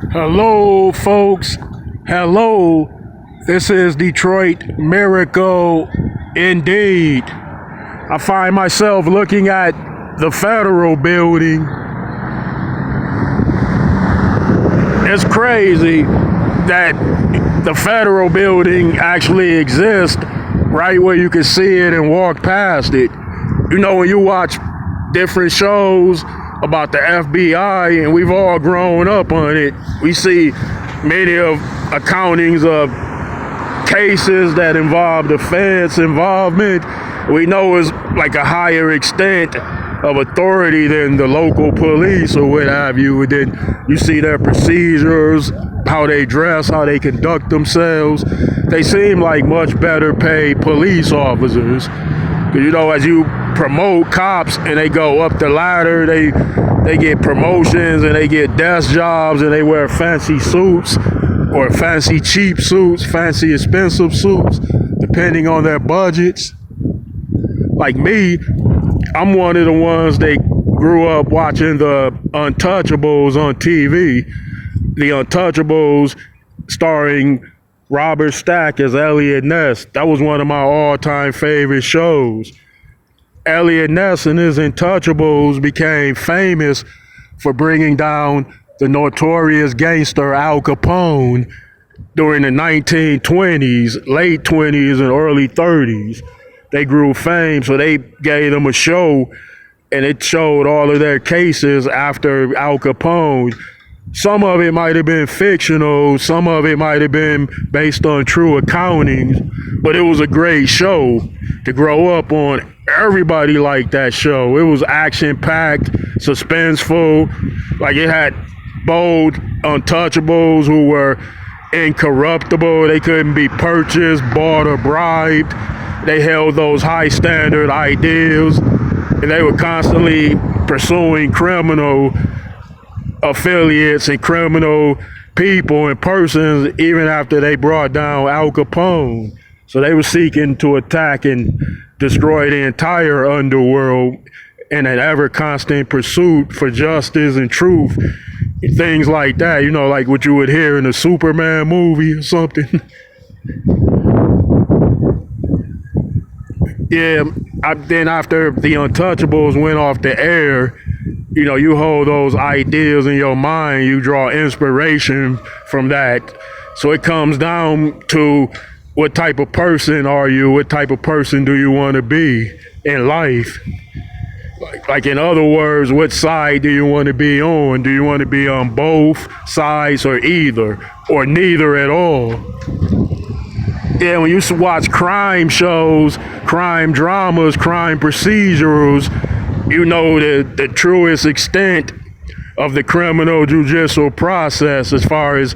Hello, folks. Hello. This is Detroit Miracle indeed. I find myself looking at the federal building. It's crazy that the federal building actually exists right where you can see it and walk past it. You know, when you watch different shows about the FBI, and we've all grown up on it, we see many of accountings of cases that involve the feds' involvement. We know it's like a higher extent of authority than the local police or what have you. And then you see their procedures, how they dress, how they conduct themselves. They seem like much better paid police officers. You know, as you promote cops and they go up the ladder, they get promotions and they get desk jobs and they wear fancy suits or fancy cheap suits, fancy expensive suits, depending on their budgets. Like me, I'm one of the ones that grew up watching the Untouchables on TV. The Untouchables starring Robert Stack as Eliot Ness. That was one of my all-time favorite shows. Eliot Ness and his Untouchables became famous for bringing down the notorious gangster Al Capone during the 1920s, late 20s and early 30s. They grew fame, so they gave them a show, and it showed all of their cases after Al Capone. Some of it might have been fictional, some of it might have been based on true accountings, but it was a great show to grow up on. Everybody liked that show. It was action-packed, suspenseful. Like, it had bold untouchables who were incorruptible. They couldn't be purchased, bought, or bribed. They held those high standard ideals, and they were constantly pursuing criminal affiliates and criminal people and persons even after they brought down Al Capone. So they were seeking to attack and destroy the entire underworld in an ever constant pursuit for justice and truth. Things like that, you know, like what you would hear in a Superman movie or something. Yeah, then after the Untouchables went off the air, you know, you hold those ideas in your mind, you draw inspiration from that. So it comes down to what type of person are you? What type of person do you want to be in life? Like in other words, what side do you want to be on? Do you want to be on both sides or either or neither at all? Yeah, when you watch crime shows, crime dramas, crime procedurals, you know the truest extent of the criminal judicial process as far as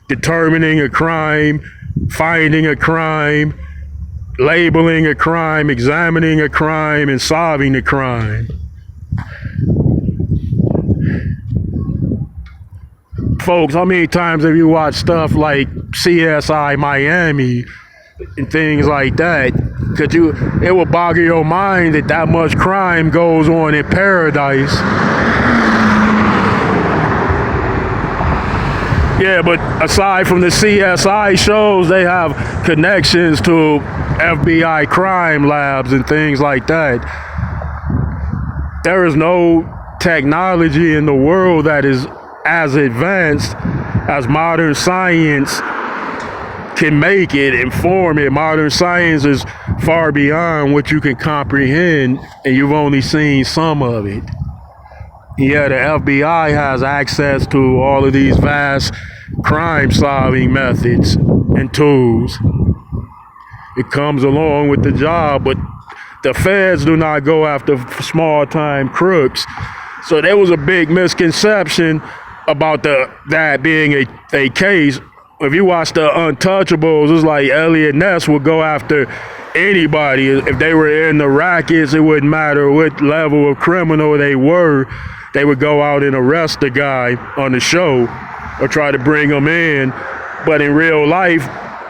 determining a crime, finding a crime, labeling a crime, examining a crime, and solving the crime. Folks, how many times have you watched stuff like CSI Miami and things like that? It will boggle your mind that much crime goes on in paradise. Yeah, but aside from the CSI shows, they have connections to FBI crime labs and things like that. There is no technology in the world that is as advanced as modern science can make it, inform it. Modern science is far beyond what you can comprehend, and you've only seen some of it. Yeah, the FBI has access to all of these vast crime-solving methods and tools. It comes along with the job, but the feds do not go after small-time crooks. So there was a big misconception about that being a case. If you watch the Untouchables, it's like Eliot Ness would go after anybody. If they were in the rackets, it wouldn't matter what level of criminal they were. They would go out and arrest the guy on the show or try to bring him in. But in real life,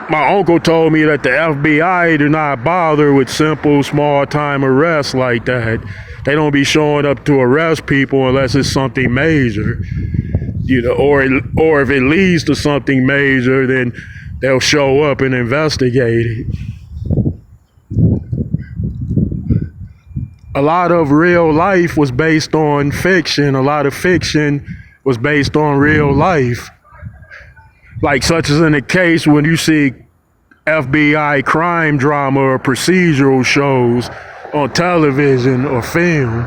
my uncle told me that the FBI do not bother with simple, small-time arrests like that. They don't be showing up to arrest people unless it's something major. or if it leads to something major, then they'll show up and investigate it. A lot of real life was based on fiction. A lot of fiction was based on real life. Like such as in the case when you see FBI crime drama or procedural shows on television or film.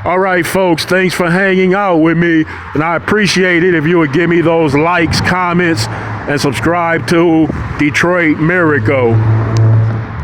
All right, folks, thanks for hanging out with me. And I appreciate it if you would give me those likes, comments, and subscribe to Detroit Miracle.